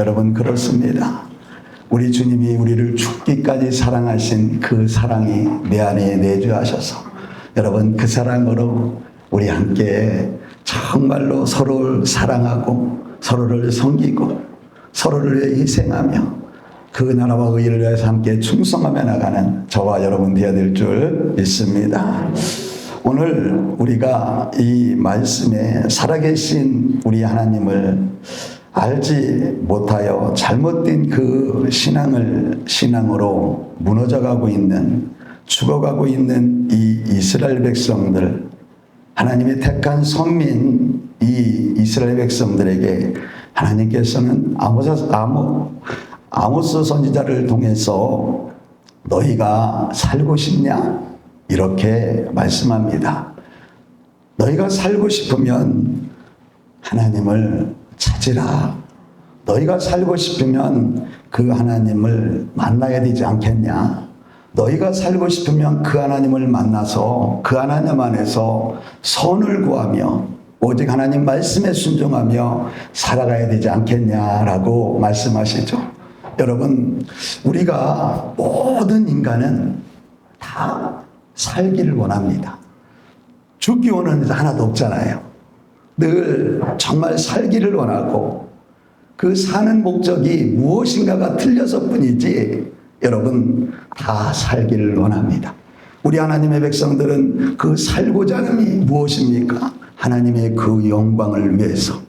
여러분, 그렇습니다. 우리 주님이 우리를 죽기까지 사랑하신 그 사랑이 내 안에 내주하셔서 여러분, 그 사랑으로 우리 함께 정말로 서로를 사랑하고 서로를 섬기고 서로를 위해 희생하며 그 나라와 의를 위해서 함께 충성하며 나가는 저와 여러분 되어야 될 줄 믿습니다. 오늘 우리가 이 말씀에 살아계신 우리 하나님을 알지 못하여 잘못된 그 신앙으로 무너져가고 있는, 죽어가고 있는 이 이스라엘 백성들, 하나님의 택한 선민 이 이스라엘 백성들에게 하나님께서는 아모스 선지자를 통해서 너희가 살고 싶냐? 이렇게 말씀합니다. 너희가 살고 싶으면 하나님을 찾으라. 너희가 살고 싶으면 그 하나님을 만나야 되지 않겠냐? 너희가 살고 싶으면 그 하나님을 만나서 그 하나님 안에서 선을 구하며 오직 하나님 말씀에 순종하며 살아가야 되지 않겠냐라고 말씀하시죠. 여러분, 우리가 모든 인간은 다 살기를 원합니다. 죽기 원하는 자 하나도 없잖아요. 늘 정말 살기를 원하고 그 사는 목적이 무엇인가가 틀려서 뿐이지 여러분 다 살기를 원합니다. 우리 하나님의 백성들은 그 살고자 하는 이 무엇입니까? 하나님의 그 영광을 위해서.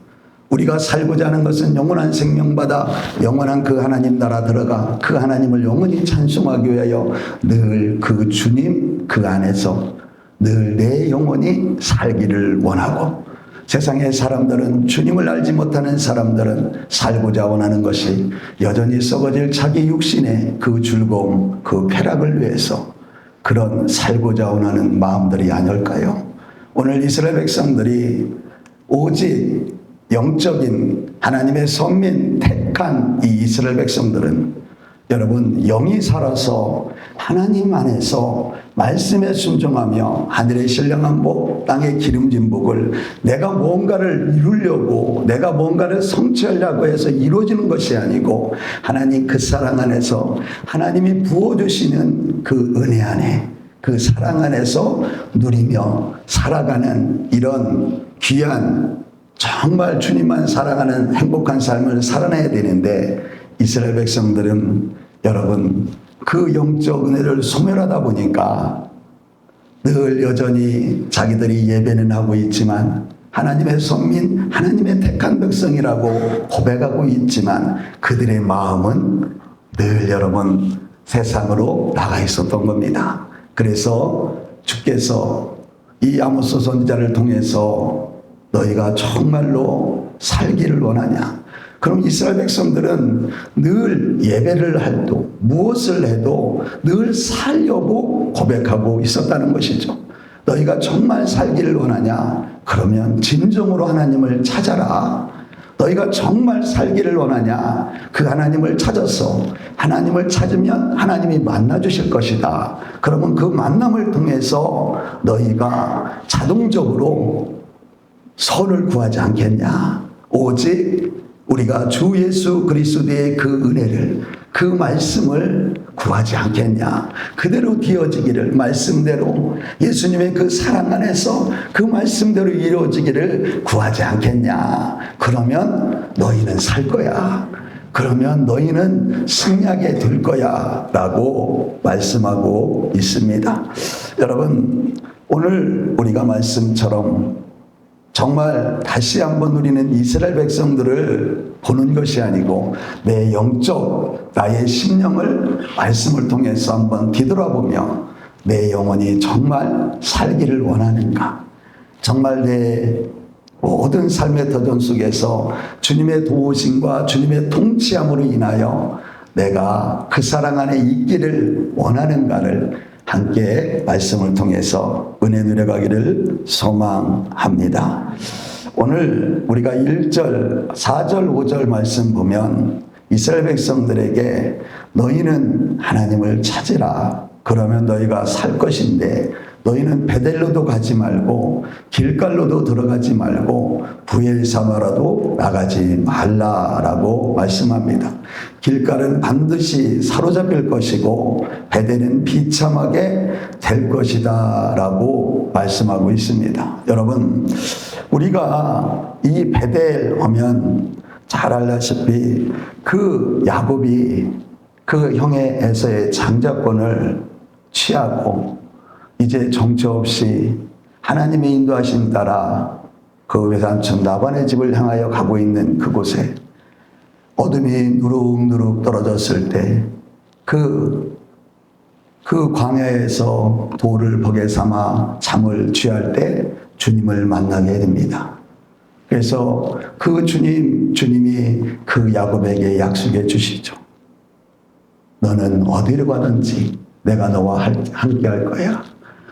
우리가 살고자 하는 것은 영원한 생명받아 영원한 그 하나님 나라 들어가 그 하나님을 영원히 찬송하기 위하여 늘 그 주님 그 안에서 늘 내 영혼이 살기를 원하고, 세상의 사람들은, 주님을 알지 못하는 사람들은 살고자 원하는 것이 여전히 썩어질 자기 육신의 그 즐거움, 그 쾌락을 위해서 그런 살고자 원하는 마음들이 아닐까요? 오늘 이스라엘 백성들이 오직 영적인 하나님의 선민 택한 이 이스라엘 백성들은 여러분 영이 살아서 하나님 안에서 말씀에 순종하며 하늘의 신령한 복, 땅의 기름진 복을 내가 뭔가를 이루려고, 내가 뭔가를 성취하려고 해서 이루어지는 것이 아니고 하나님 그 사랑 안에서 하나님이 부어주시는 그 은혜 안에, 그 사랑 안에서 누리며 살아가는 이런 귀한, 정말 주님만 사랑하는 행복한 삶을 살아내야 되는데, 이스라엘 백성들은 여러분 그 영적 은혜를 소멸하다 보니까 늘 여전히 자기들이 예배는 하고 있지만 하나님의 선민, 하나님의 택한 백성이라고 고백하고 있지만 그들의 마음은 늘 여러분 세상으로 나가 있었던 겁니다. 그래서 주께서 이 아모스 선지자를 통해서 너희가 정말로 살기를 원하냐? 그럼 이스라엘 백성들은 늘 예배를 해도 무엇을 해도 늘 살려고 고백하고 있었다는 것이죠. 너희가 정말 살기를 원하냐? 그러면 진정으로 하나님을 찾아라. 너희가 정말 살기를 원하냐? 그 하나님을 찾아서 하나님을 찾으면 하나님이 만나주실 것이다. 그러면 그 만남을 통해서 너희가 자동적으로 선을 구하지 않겠냐? 오직 우리가 주 예수 그리스도의 그 은혜를, 그 말씀을 구하지 않겠냐? 그대로 되어지기를, 말씀대로 예수님의 그 사랑 안에서 그 말씀대로 이루어지기를 구하지 않겠냐? 그러면 너희는 살 거야. 그러면 너희는 승리하게 될 거야 라고 말씀하고 있습니다. 여러분, 오늘 우리가 말씀처럼 정말 다시 한번 우리는 이스라엘 백성들을 보는 것이 아니고 내 영적, 나의 심령을 말씀을 통해서 한번 뒤돌아보며 내 영혼이 정말 살기를 원하는가? 정말 내 모든 삶의 터전 속에서 주님의 도우심과 주님의 통치함으로 인하여 내가 그 사랑 안에 있기를 원하는가를 함께 말씀을 통해서 은혜 누려가기를 소망합니다. 오늘 우리가 1절, 4절, 5절 말씀 보면 이스라엘 백성들에게 너희는 하나님을 찾으라. 그러면 너희가 살 것인데 너희는 베델로도 가지 말고 길갈로도 들어가지 말고 부엘사바라도 나가지 말라라고 말씀합니다. 길갈은 반드시 사로잡힐 것이고 베델은 비참하게 될 것이다 라고 말씀하고 있습니다. 여러분, 우리가 이 베델 하면 잘 알다시피 그 야곱이 그 형의 에서의 장자권을 취하고 이제 정처 없이 하나님의 인도하심 따라 그 외삼촌 라반의 집을 향하여 가고 있는 그곳에 어둠이 누룩누룩 떨어졌을 때 그 광야에서 돌을 벅에 삼아 잠을 취할 때 주님을 만나게 됩니다. 그래서 그 주님이 그 야곱에게 약속해 주시죠. 너는 어디로 가든지 내가 너와 함께 할 거야.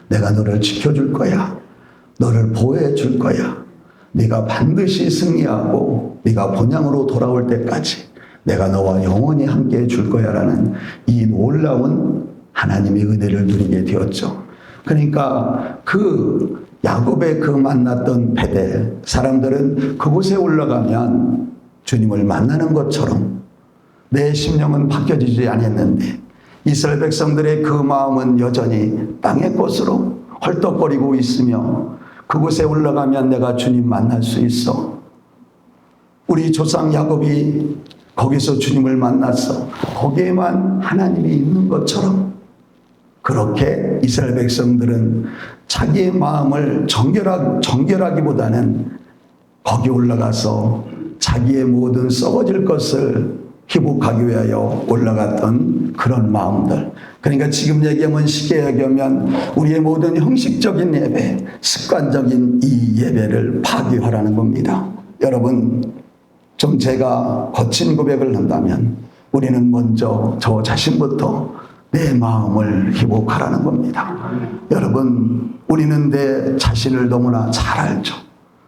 내가 너를 지켜줄 거야. 너를 보호해 줄 거야. 네가 반드시 승리하고 네가 본향으로 돌아올 때까지 내가 너와 영원히 함께 해줄 거야 라는 이 놀라운 하나님의 은혜를 누리게 되었죠. 그러니까 그 야곱의 그 만났던 베델, 사람들은 그곳에 올라가면 주님을 만나는 것처럼 내 심령은 바뀌어지지 않았는데 이스라엘 백성들의 그 마음은 여전히 땅의 것으로 헐떡거리고 있으며 그곳에 올라가면 내가 주님 만날 수 있어. 우리 조상 야곱이 거기서 주님을 만났어. 거기에만 하나님이 있는 것처럼 그렇게 이스라엘 백성들은 자기의 마음을 정결하기보다는 거기 올라가서 자기의 모든 썩어질 것을 회복하기 위하여 올라갔던 그런 마음들. 그러니까 지금 얘기하면 쉽게 얘기하면 우리의 모든 형식적인 예배, 습관적인 이 예배를 파괴하라는 겁니다. 여러분, 좀 제가 거친 고백을 한다면 우리는 먼저 저 자신부터 내 마음을 회복하라는 겁니다. 여러분, 우리는 내 자신을 너무나 잘 알죠.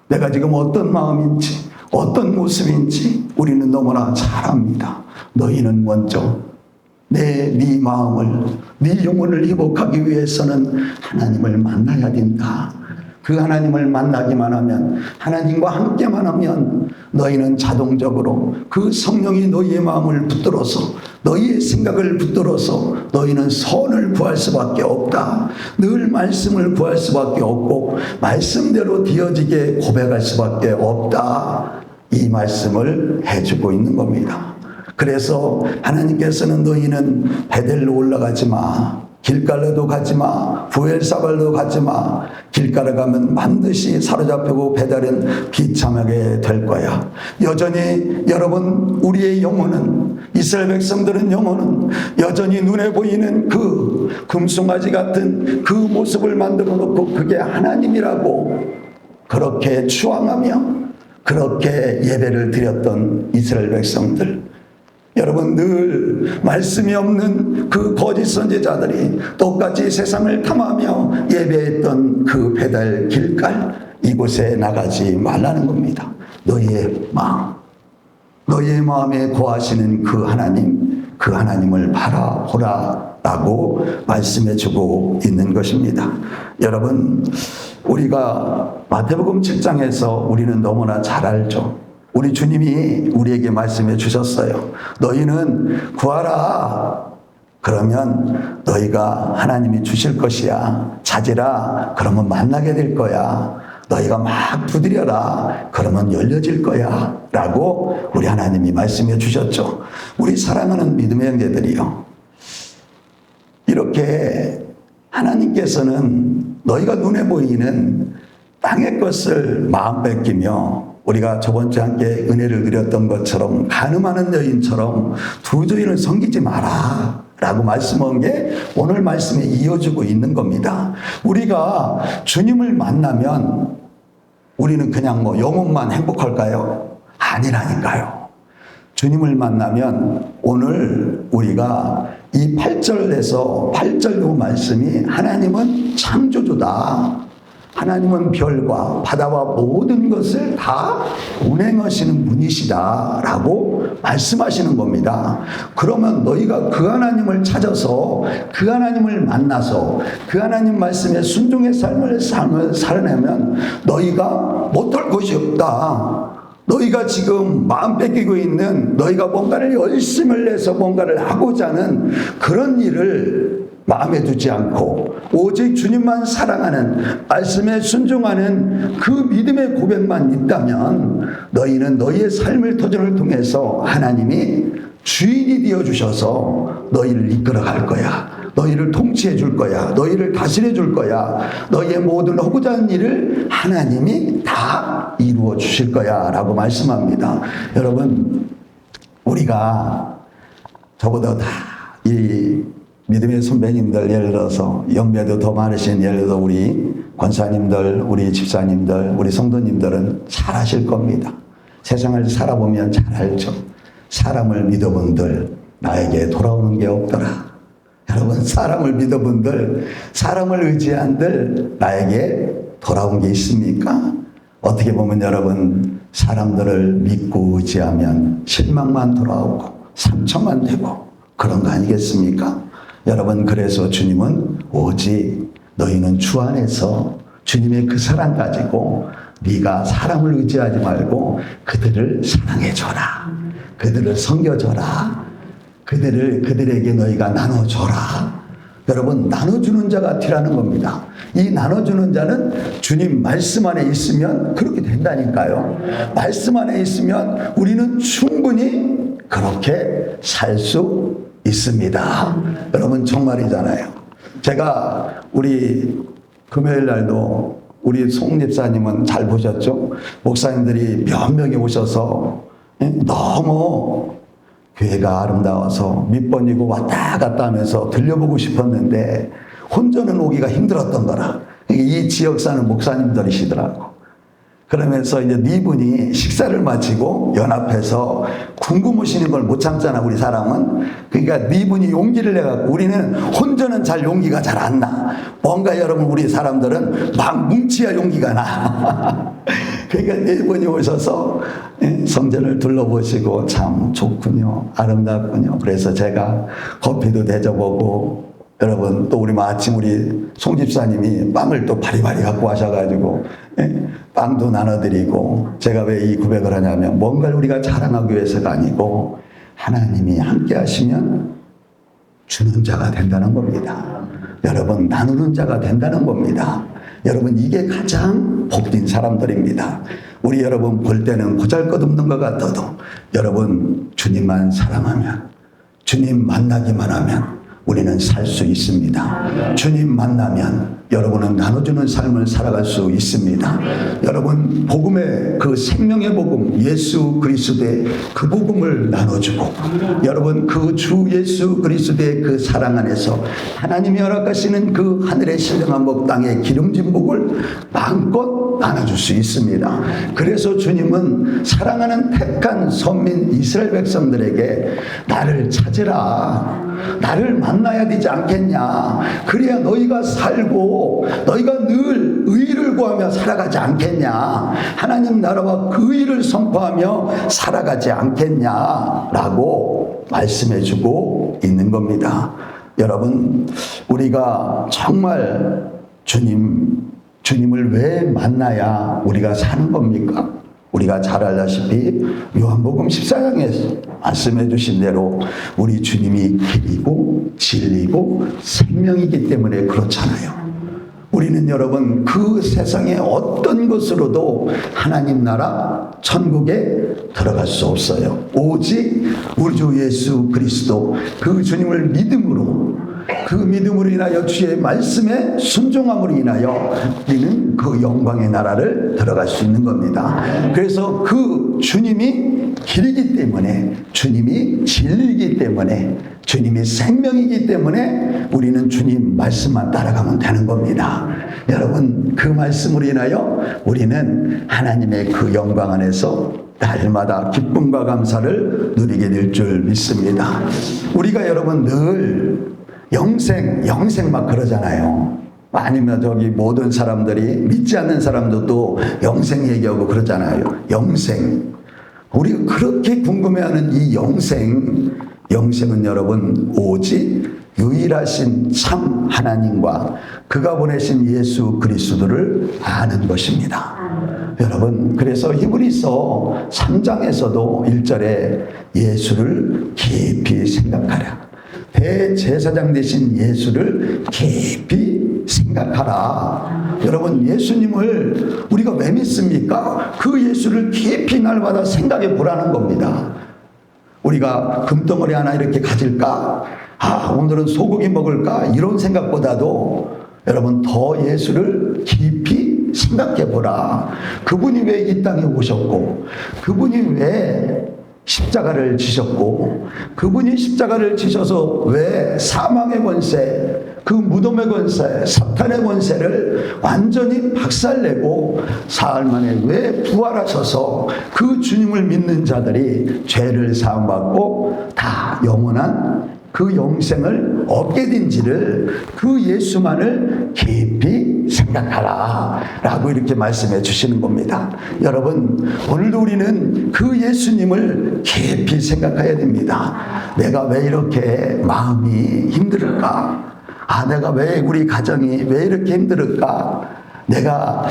내가 지금 어떤 마음인지 어떤 모습인지 우리는 너무나 잘 압니다. 너희는 먼저 네 마음을, 네 영혼을 회복하기 위해서는 하나님을 만나야 된다. 그 하나님을 만나기만 하면, 하나님과 함께만 하면 너희는 자동적으로 그 성령이 너희의 마음을 붙들어서 너희의 생각을 붙들어서 너희는 선을 구할 수밖에 없다. 늘 말씀을 구할 수밖에 없고 말씀대로 되어지게 고백할 수밖에 없다. 이 말씀을 해주고 있는 겁니다. 그래서 하나님께서는 너희는 베델로 올라가지 마. 길갈로도 가지 마. 부엘사발도 가지 마. 길갈에 가면 반드시 사로잡히고 베델은 비참하게 될 거야. 여전히 여러분, 우리의 영혼은, 이스라엘 백성들은 영혼은 여전히 눈에 보이는 그 금송아지 같은 그 모습을 만들어 놓고 그게 하나님이라고 그렇게 추앙하며 그렇게 예배를 드렸던 이스라엘 백성들. 여러분, 늘 말씀이 없는 그 거짓 선지자들이 똑같이 세상을 탐하며 예배했던 그 베델 길갈, 이곳에 나가지 말라는 겁니다. 너희의 마음, 너희의 마음에 거하시는 그 하나님을 바라보라 라고 말씀해 주고 있는 것입니다. 여러분, 우리가 마태복음 7장에서 우리는 너무나 잘 알죠. 우리 주님이 우리에게 말씀해 주셨어요. 너희는 구하라. 그러면 너희가 하나님이 주실 것이야. 찾으라. 그러면 만나게 될 거야. 너희가 막 두드려라. 그러면 열려질 거야. 라고 우리 하나님이 말씀해 주셨죠. 우리 사랑하는 믿음의 형제들이요, 이렇게 하나님께서는 너희가 눈에 보이는 땅의 것을 마음 뺏기며, 우리가 저번 주에 함께 은혜를 드렸던 것처럼 가늠하는 여인처럼 두 주인을 섬기지 마라 라고 말씀한 게 오늘 말씀에 이어지고 있는 겁니다. 우리가 주님을 만나면 우리는 그냥 영혼만 행복할까요? 아니라니까요. 주님을 만나면 오늘 우리가 이 8절에서 8절 요 말씀이 하나님은 창조주다. 하나님은 별과 바다와 모든 것을 다 운행하시는 분이시다라고 말씀하시는 겁니다. 그러면 너희가 그 하나님을 찾아서 그 하나님을 만나서 그 하나님 말씀에 순종의 삶을 살아내면 너희가 못할 것이 없다. 너희가 지금 마음 뺏기고 있는, 너희가 뭔가를 열심을 내서 뭔가를 하고자 하는 그런 일을 마음에 두지 않고 오직 주님만 사랑하는, 말씀에 순종하는 그 믿음의 고백만 있다면 너희는 너희의 삶의 도전을 통해서 하나님이 주인이 되어주셔서 너희를 이끌어갈 거야. 너희를 통치해 줄 거야. 너희를 다스려 줄 거야. 너희의 모든 하고자 하는 일을 하나님이 다 이루어 주실 거야 라고 말씀합니다. 여러분, 우리가 저보다 다 이 믿음의 선배님들, 예를 들어서 연배도 더 많으신, 예를 들어 우리 권사님들, 우리 집사님들, 우리 성도님들은 잘 아실 겁니다. 세상을 살아보면 잘 알죠. 사람을 믿어본들 나에게 돌아오는 게 없더라. 여러분, 사람을 믿어본들, 사람을 의지한들 나에게 돌아온 게 있습니까? 어떻게 보면 여러분, 사람들을 믿고 의지하면 실망만 돌아오고 상처만 되고 그런 거 아니겠습니까? 여러분, 그래서 주님은 오직 너희는 주 안에서 주님의 그 사랑 가지고 네가 사람을 의지하지 말고 그들을 사랑해줘라. 그들을 섬겨줘라. 그들에게 너희가 나눠줘라. 여러분, 나눠주는 자가 되라는 겁니다. 이 나눠주는 자는 주님 말씀 안에 있으면 그렇게 된다니까요. 말씀 안에 있으면 우리는 충분히 그렇게 살 수 있습니다. 여러분, 정말이잖아요. 제가 우리 금요일 날도 우리 송 집사님은 잘 보셨죠? 목사님들이 몇 명이 오셔서 너무 교회가 아름다워서 밑번이고 왔다 갔다 하면서 들려보고 싶었는데 혼자는 오기가 힘들었던 거라. 이 지역 사는 목사님들이시더라고. 그러면서 이제 네 분이 식사를 마치고 연합해서 궁금하시는 걸 못 참잖아, 우리 사람은. 그러니까 네 분이 용기를 내갖고, 우리는 혼자는 잘 용기가 잘 안 나. 뭔가 여러분, 우리 사람들은 막 뭉치야 용기가 나. 그러니까 네 분이 오셔서 성전을 둘러보시고 참 좋군요. 아름답군요. 그래서 제가 커피도 대접하고, 여러분, 또 우리 마침 우리 송 집사님이 빵을 또 바리바리 갖고 하셔가지고 빵도 나눠드리고, 제가 왜 이 고백을 하냐면 뭔가를 우리가 자랑하기 위해서가 아니고 하나님이 함께 하시면 주는 자가 된다는 겁니다. 여러분, 나누는 자가 된다는 겁니다. 여러분, 이게 가장 복된 사람들입니다. 우리 여러분 볼 때는 보잘것없는 것 같아도 여러분, 주님만 사랑하면, 주님 만나기만 하면 우리는 살 수 있습니다. 주님 만나면 여러분은 나눠주는 삶을 살아갈 수 있습니다. 여러분, 복음의 그 생명의 복음, 예수 그리스도의 그 복음을 나눠주고, 여러분, 그 주 예수 그리스도의 그 사랑 안에서 하나님이 허락하시는 그 하늘의 신령한 복 땅의 기름진 복을 마음껏 나눠줄 수 있습니다. 그래서 주님은 사랑하는 택한 선민 이스라엘 백성들에게 나를 찾으라, 나를 만나야 되지 않겠냐. 그래야 너희가 살고 너희가 늘 의를 구하며 살아가지 않겠냐. 하나님 나라와 그 의를 선포하며 살아가지 않겠냐라고 말씀해주고 있는 겁니다. 여러분, 우리가 정말 주님을 왜 만나야 우리가 사는 겁니까? 우리가 잘 알다시피 요한복음 14장에 말씀해 주신 대로 우리 주님이 길이고 진리고 생명이기 때문에 그렇잖아요. 우리는 여러분, 그 세상의 어떤 것으로도 하나님 나라 천국에 들어갈 수 없어요. 오직 우리 주 예수 그리스도 그 주님을 믿음으로, 그 믿음으로 인하여 주의 말씀에 순종함으로 인하여 우리는 그 영광의 나라를 들어갈 수 있는 겁니다. 그래서 그 주님이 길이기 때문에, 주님이 진리이기 때문에, 주님이 생명이기 때문에 우리는 주님 말씀만 따라가면 되는 겁니다. 여러분, 그 말씀으로 인하여 우리는 하나님의 그 영광 안에서 날마다 기쁨과 감사를 누리게 될 줄 믿습니다. 우리가 여러분 늘 영생 막 그러잖아요. 아니면 저기 모든 사람들이 믿지 않는 사람들도 영생 얘기하고 그러잖아요. 영생. 우리가 그렇게 궁금해하는 이 영생은 여러분 오직 유일하신 참 하나님과 그가 보내신 예수 그리스도를 아는 것입니다. 여러분, 그래서 히브리서 3장에서도 1절에 예수를 깊이 생각하라. 대제사장 되신 예수를 깊이 생각하라. 여러분, 예수님을 우리가 왜 믿습니까? 그 예수를 깊이 날마다 생각해 보라는 겁니다. 우리가 금덩어리 하나 이렇게 가질까? 오늘은 소고기 먹을까? 이런 생각보다도 여러분 더 예수를 깊이 생각해 보라. 그분이 왜 이 땅에 오셨고, 그분이 왜 십자가를 지셨고, 그분이 십자가를 지셔서 왜 사망의 권세, 그 무덤의 권세, 사탄의 권세를 완전히 박살내고 사흘 만에 왜 부활하셔서 그 주님을 믿는 자들이 죄를 사함받고 다 영원한 그 영생을 얻게 된지를 그 예수만을 깊이 생각하라 라고 이렇게 말씀해 주시는 겁니다. 여러분, 오늘도 우리는 그 예수님을 깊이 생각해야 됩니다. 내가 왜 이렇게 마음이 힘들을까? 내가 왜 우리 가정이 왜 이렇게 힘들을까? 내가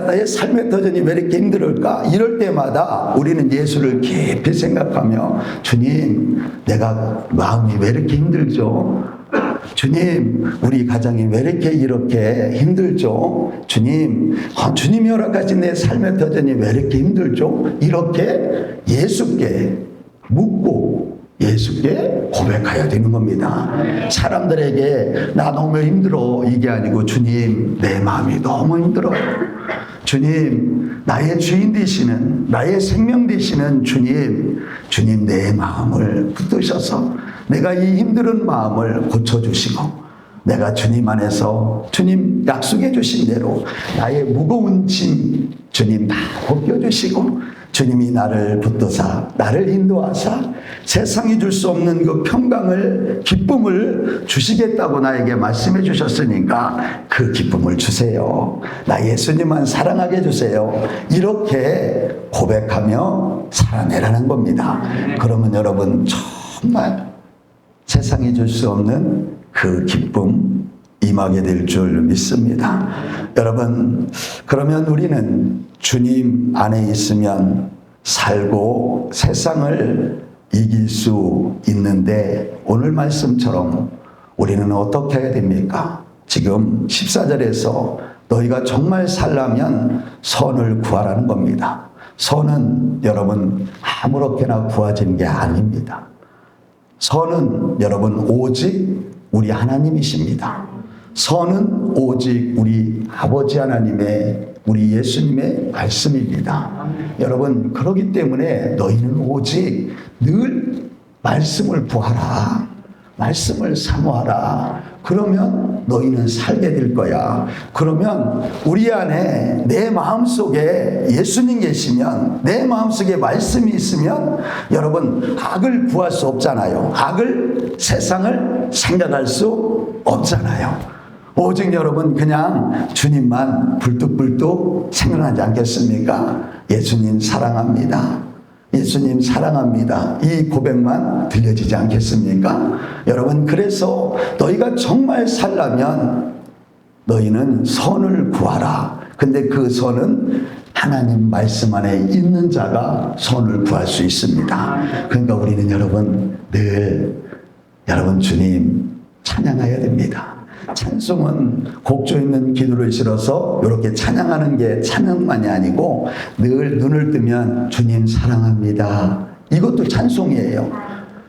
나의 삶의 터전이 왜 이렇게 힘들을까? 이럴 때마다 우리는 예수를 깊이 생각하며, 주님, 내가 마음이 왜 이렇게 힘들죠? 주님, 우리 가정이 왜 이렇게 힘들죠? 주님, 주님이 허락하신 내 삶의 터전이 왜 이렇게 힘들죠? 이렇게 예수께 묻고 예수께 고백해야 되는 겁니다. 사람들에게 나 너무 힘들어 이게 아니고, 주님, 내 마음이 너무 힘들어요. 주님, 나의 주인 되시는, 나의 생명 되시는 주님 내 마음을 붙드셔서 내가 이 힘든 마음을 고쳐주시고, 내가 주님 안에서 주님 약속해 주신 대로 나의 무거운 짐 주님 다 벗겨주시고, 주님이 나를 붙드사 나를 인도하사 세상이 줄 수 없는 그 평강을, 기쁨을 주시겠다고 나에게 말씀해 주셨으니까 그 기쁨을 주세요. 나 예수님만 사랑하게 해주세요. 이렇게 고백하며 살아내라는 겁니다. 그러면 여러분 정말 세상이 줄 수 없는 그 기쁨 임하게 될 줄 믿습니다. 여러분, 그러면 우리는 주님 안에 있으면 살고 세상을 이길 수 있는데, 오늘 말씀처럼 우리는 어떻게 해야 됩니까? 지금 14절에서 너희가 정말 살려면 선을 구하라는 겁니다. 선은 여러분 아무렇게나 구하지는 게 아닙니다. 선은 여러분 오직 우리 하나님이십니다. 선은 오직 우리 아버지 하나님의, 우리 예수님의 말씀입니다. 여러분, 그렇기 때문에 너희는 오직 늘 말씀을 구하라. 말씀을 사모하라. 그러면 너희는 살게 될 거야. 그러면 우리 안에 내 마음속에 예수님 계시면, 내 마음속에 말씀이 있으면 여러분 악을 구할 수 없잖아요. 악을, 세상을 생각할 수 없잖아요. 오직 여러분 그냥 주님만 불뚝불뚝 생각하지 않겠습니까? 예수님 사랑합니다. 예수님 사랑합니다. 이 고백만 들려지지 않겠습니까? 여러분, 그래서 너희가 정말 살려면 너희는 선을 구하라. 근데 그 선은 하나님 말씀 안에 있는 자가 선을 구할 수 있습니다. 그러니까 우리는 여러분 늘 여러분 주님 찬양해야 됩니다. 찬송은 곡조 있는 기도를 실어서 이렇게 찬양하는 게 찬양만이 아니고, 늘 눈을 뜨면 주님 사랑합니다. 이것도 찬송이에요.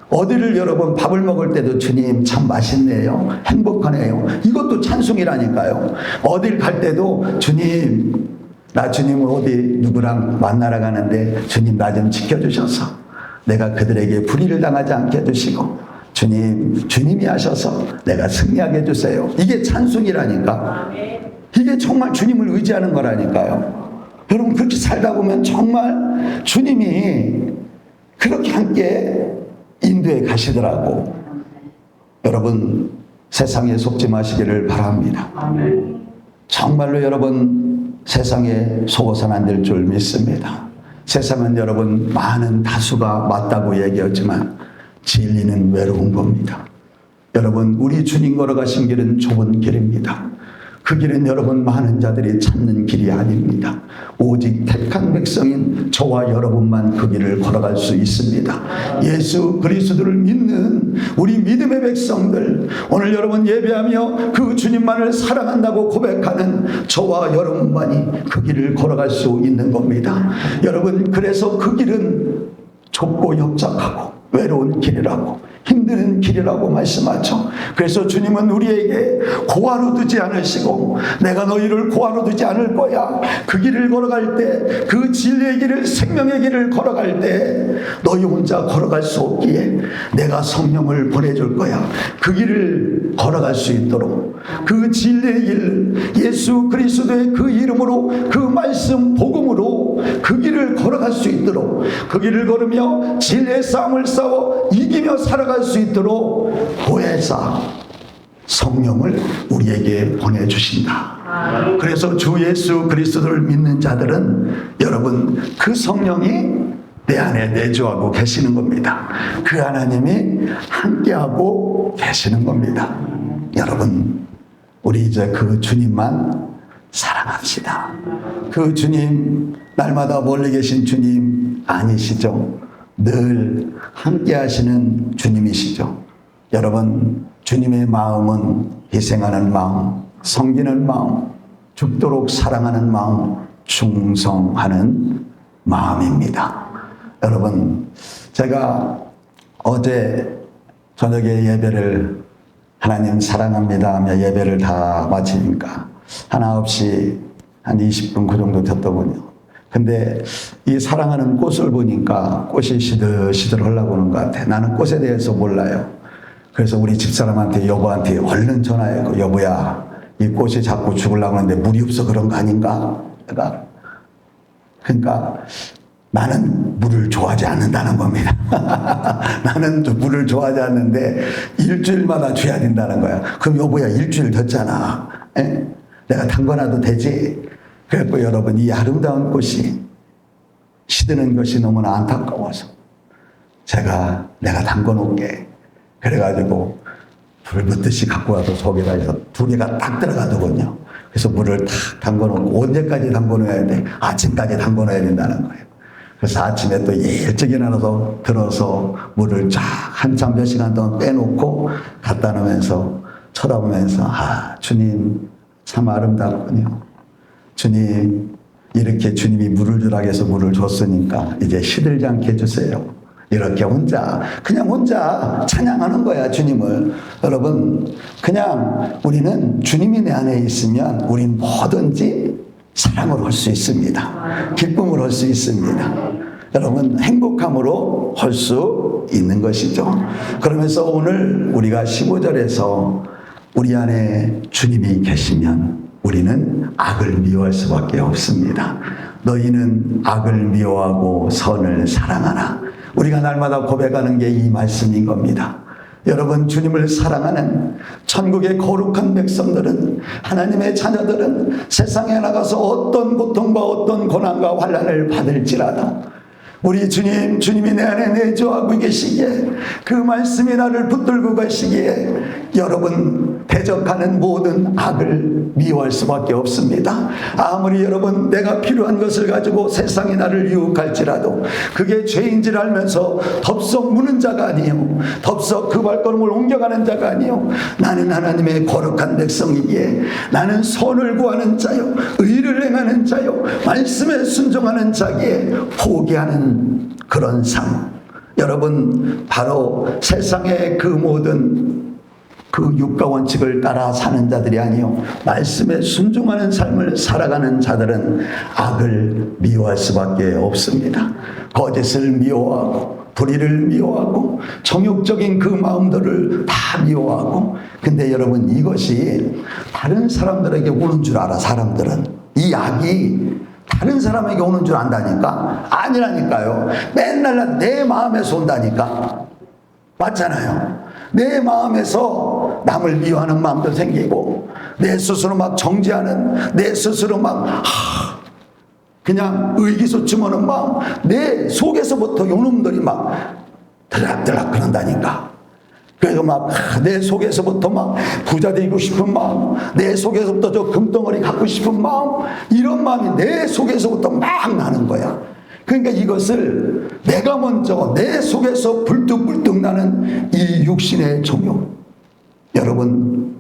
어디를 여러분 밥을 먹을 때도 주님 참 맛있네요. 행복하네요. 이것도 찬송이라니까요. 어딜 갈 때도 주님, 나 주님 어디 누구랑 만나러 가는데 주님 나 좀 지켜주셔서 내가 그들에게 불의를 당하지 않게 해주시고, 주님이 하셔서 내가 승리하게 해주세요. 이게 찬송이라니까. 이게 정말 주님을 의지하는 거라니까요. 여러분, 그렇게 살다 보면 정말 주님이 그렇게 함께 인도에 가시더라고. 여러분, 세상에 속지 마시기를 바랍니다. 정말로 여러분 세상에 속아서는 안 될 줄 믿습니다. 세상은 여러분 많은 다수가 맞다고 얘기하지만 진리는 외로운 겁니다. 여러분 우리 주님 걸어가신 길은 좁은 길입니다. 그 길은 여러분 많은 자들이 찾는 길이 아닙니다. 오직 택한 백성인 저와 여러분만 그 길을 걸어갈 수 있습니다. 예수 그리스도를 믿는 우리 믿음의 백성들, 오늘 여러분 예배하며 그 주님만을 사랑한다고 고백하는 저와 여러분만이 그 길을 걸어갈 수 있는 겁니다. 여러분 그래서 그 길은 좁고 협착하고 외로운 길이라고, 힘든 길이라고 말씀하죠. 그래서 주님은 우리에게 고아로 두지 않으시고 내가 너희를 고아로 두지 않을 거야. 그 길을 걸어갈 때, 그 진리의 길을, 생명의 길을 걸어갈 때 너희 혼자 걸어갈 수 없기에 내가 성령을 보내줄 거야. 그 길을 걸어갈 수 있도록, 그 진리의 길, 예수 그리스도의 그 이름으로, 그 말씀 복음으로 그 길을 걸어갈 수 있도록, 그 길을 걸으며 진리의 싸움을 싸워 이기며 살아갈 수 있도록 보혜사 성령을 우리에게 보내주신다. 그래서 주 예수 그리스도를 믿는 자들은 여러분 그 성령이 내 안에 내주하고 계시는 겁니다. 그 하나님이 함께하고 계시는 겁니다. 여러분 우리 이제 그 주님만 사랑합시다. 그 주님, 날마다 멀리 계신 주님 아니시죠? 늘 함께 하시는 주님이시죠. 여러분 주님의 마음은 희생하는 마음, 섬기는 마음, 죽도록 사랑하는 마음, 충성하는 마음입니다. 여러분 제가 어제 저녁에 예배를 하나님 사랑합니다 하며 예배를 다 마치니까 한 9시 한 20분 그 정도 됐더군요. 근데 이 사랑하는 꽃을 보니까 꽃이 시들시들 흘러오는 것 같아. 나는 꽃에 대해서 몰라요. 그래서 우리 집사람한테, 여보한테 얼른 전화해요. 여보야, 이 꽃이 자꾸 죽으려고 하는데 물이 없어 그런 거 아닌가? 그러니까 나는 물을 좋아하지 않는다는 겁니다. 나는 물을 좋아하지 않는데 일주일마다 줘야 된다는 거야. 그럼 여보야, 일주일 됐잖아. 에? 내가 담궈놔도 되지? 그래서 여러분 이 아름다운 꽃이 시드는 것이 너무나 안타까워서 내가 담궈 놓을게. 그래가지고 불 붙듯이 갖고 와서 속에다 해서 2개가 딱 들어가더군요. 그래서 물을 탁 담궈 놓고 언제까지 담궈 놓아야 돼? 아침까지 담궈 놓아야 된다는 거예요. 그래서 아침에 또 일찍 일어나서 들어서 물을 쫙 한참 몇 시간 동안 빼놓고 갖다 놓으면서 쳐다보면서 주님 참 아름답군요. 주님 이렇게 주님이 물을 주라고 해서 물을 줬으니까 이제 시들지 않게 해주세요. 이렇게 그냥 혼자 찬양하는 거야 주님을. 여러분 그냥 우리는 주님이 내 안에 있으면 우린 뭐든지 사랑으로 할 수 있습니다. 기쁨으로 할 수 있습니다. 여러분 행복함으로 할 수 있는 것이죠. 그러면서 오늘 우리가 15절에서 우리 안에 주님이 계시면 우리는 악을 미워할 수밖에 없습니다. 너희는 악을 미워하고 선을 사랑하라. 우리가 날마다 고백하는 게 이 말씀인 겁니다. 여러분 주님을 사랑하는 천국의 거룩한 백성들은, 하나님의 자녀들은 세상에 나가서 어떤 고통과 어떤 고난과 환난을 받을지라도 우리 주님이 내 안에 내주하고 계시기에, 그 말씀이 나를 붙들고 가시기에 여러분 대적하는 모든 악을 미워할 수밖에 없습니다. 아무리 여러분 내가 필요한 것을 가지고 세상이 나를 유혹할지라도 그게 죄인지를 알면서 덥석 무는 자가 아니요, 덥석 그 발걸음을 옮겨가는 자가 아니요, 나는 하나님의 거룩한 백성이기에 나는 선을 구하는 자요, 의를 행하는 자요, 말씀에 순종하는 자기에 포기하는 그런 삶. 여러분 바로 세상의 그 모든 그 육가 원칙을 따라 사는 자들이 아니요, 말씀에 순종하는 삶을 살아가는 자들은 악을 미워할 수밖에 없습니다. 거짓을 미워하고 불의를 미워하고 정욕적인 그 마음들을 다 미워하고. 근데 여러분 이것이 다른 사람들에게 오는 줄 알아. 사람들은 이 악이 다른 사람에게 오는 줄 안다니까? 아니라니까요. 맨날 내 마음에서 온다니까. 맞잖아요. 내 마음에서 남을 미워하는 마음도 생기고, 내 스스로 막 정죄하는, 내 스스로 막 그냥 의기소침하는 마음, 내 속에서부터 요놈들이 막 들락들락 그런다니까. 그래서 막 내 속에서부터 막 부자 되고 싶은 마음, 내 속에서부터 저 금덩어리 갖고 싶은 마음, 이런 마음이 내 속에서부터 막 나는 거야. 그러니까 이것을 내가 먼저 내 속에서 불뚝불뚝 나는 이 육신의 정욕, 여러분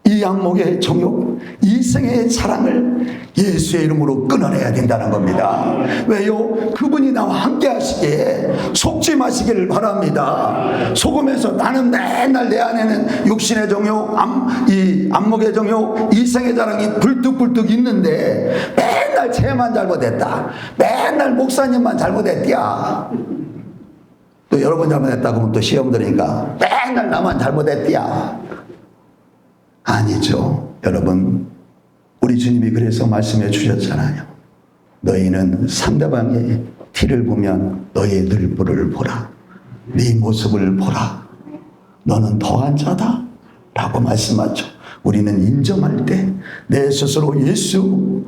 이 안목의 정욕, 이 생의 사랑을 예수의 이름으로 끊어내야 된다는 겁니다. 왜요? 그분이 나와 함께 하시기에 속지 마시기를 바랍니다. 속으면서 나는 맨날 내 안에는 육신의 정욕, 이 안목의 정욕, 이 생의 자랑이 불뚝불뚝 있는데 맨날 쟤만 잘못했다, 맨날 목사님만 잘못했디야, 또 여러 번 잘못했다고 하면 또 시험 들으니까 맨날 나만 잘못했디야. 아니죠. 여러분, 우리 주님이 그래서 말씀해 주셨잖아요. 너희는 상대방의 티를 보면 너의 늘보를 보라, 네 모습을 보라, 너는 더한 자다 라고 말씀하죠. 우리는 인정할 때 내 스스로 예수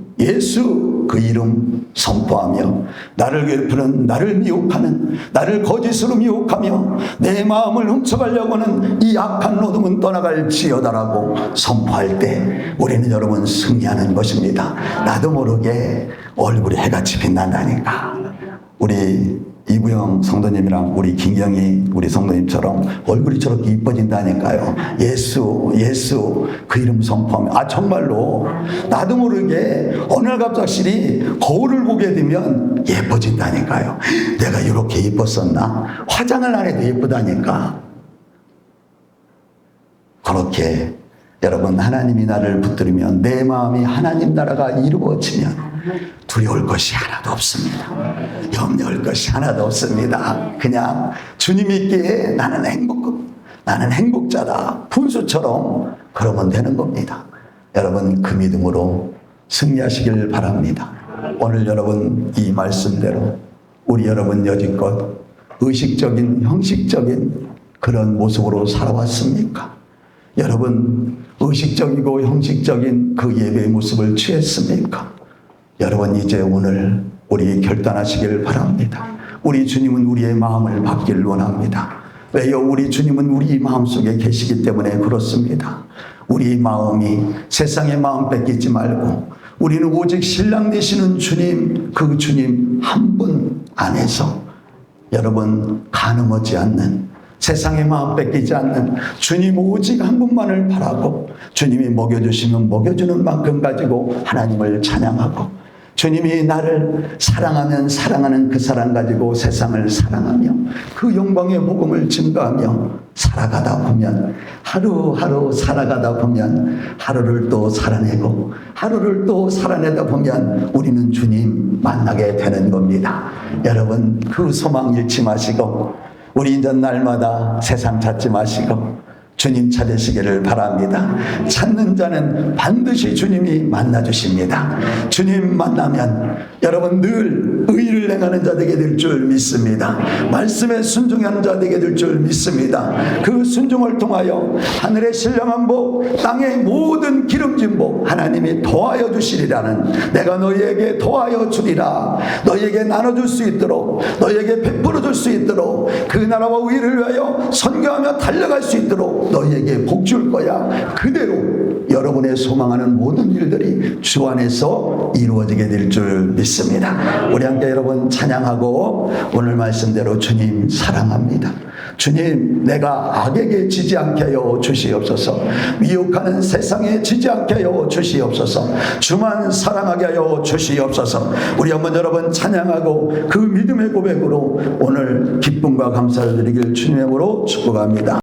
그 이름 선포하며, 나를 괴롭히는, 나를 미혹하는, 나를 거짓으로 미혹하며 내 마음을 훔쳐가려고 하는 이 악한 노동은 떠나갈지어다라고 선포할 때 우리는 여러분 승리하는 것입니다. 나도 모르게 얼굴에 해같이 빛난다니까. 우리 이부영 성도님이랑 우리 김경희 우리 성도님처럼 얼굴이 저렇게 이뻐진다니까요. 예수 그 이름 선포하면 정말로 나도 모르게 어느 날 갑작스레 거울을 보게 되면 예뻐진다니까요. 내가 이렇게 예뻤었나? 화장을 안 해도 예쁘다니까. 그렇게 여러분, 하나님이 나를 붙들면, 내 마음이 하나님 나라가 이루어지면 두려울 것이 하나도 없습니다. 염려할 것이 하나도 없습니다. 그냥 주님 있기에 나는 행복자다, 분수처럼 그러면 되는 겁니다. 여러분, 그 믿음으로 승리하시길 바랍니다. 오늘 여러분 이 말씀대로 우리 여러분 여지껏 의식적인, 형식적인 그런 모습으로 살아왔습니까? 여러분 의식적이고 형식적인 그 예배의 모습을 취했습니까? 여러분 이제 오늘 우리 결단하시길 바랍니다. 우리 주님은 우리의 마음을 받기를 원합니다. 왜요? 우리 주님은 우리 마음속에 계시기 때문에 그렇습니다. 우리 마음이 세상의 마음 뺏기지 말고 우리는 오직 신랑 되시는 주님, 그 주님 한 분 안에서 여러분 가늠하지 않는, 세상의 마음 뺏기지 않는 주님 오직 한 분만을 바라고, 주님이 먹여주시면 먹여주는 만큼 가지고 하나님을 찬양하고, 주님이 나를 사랑하면 사랑하는 그 사랑 가지고 세상을 사랑하며 그 영광의 복음을 증거하며 살아가다 보면, 하루하루 살아가다 보면 하루를 또 살아내고 하루를 또 살아내다 보면 우리는 주님 만나게 되는 겁니다. 여러분 그 소망 잃지 마시고 우리 이제 날마다 세상 찾지 마시고 주님 찾으시기를 바랍니다. 찾는 자는 반드시 주님이 만나주십니다. 주님 만나면 여러분 늘 의를 행하는 자 되게 될 줄 믿습니다. 말씀에 순종하는 자 되게 될 줄 믿습니다. 그 순종을 통하여 하늘의 신령한 복, 땅의 모든 기름진 복 하나님이 더하여 주시리라는, 내가 너희에게 더하여 주리라, 너희에게 나눠줄 수 있도록, 너희에게 베풀어 줄 수 있도록, 그 나라와 의를 위하여 선교하며 달려갈 수 있도록 너희에게 복 줄 거야. 그대로 여러분의 소망하는 모든 일들이 주 안에서 이루어지게 될 줄 믿습니다. 우리 함께 여러분 찬양하고 오늘 말씀대로 주님 사랑합니다. 주님, 내가 악에게 지지 않게 하여 주시옵소서. 미혹하는 세상에 지지 않게 하여 주시옵소서. 주만 사랑하게 하여 주시옵소서. 우리 한번 여러분 찬양하고 그 믿음의 고백으로 오늘 기쁨과 감사를 드리길 주님의 이름으로 축복합니다.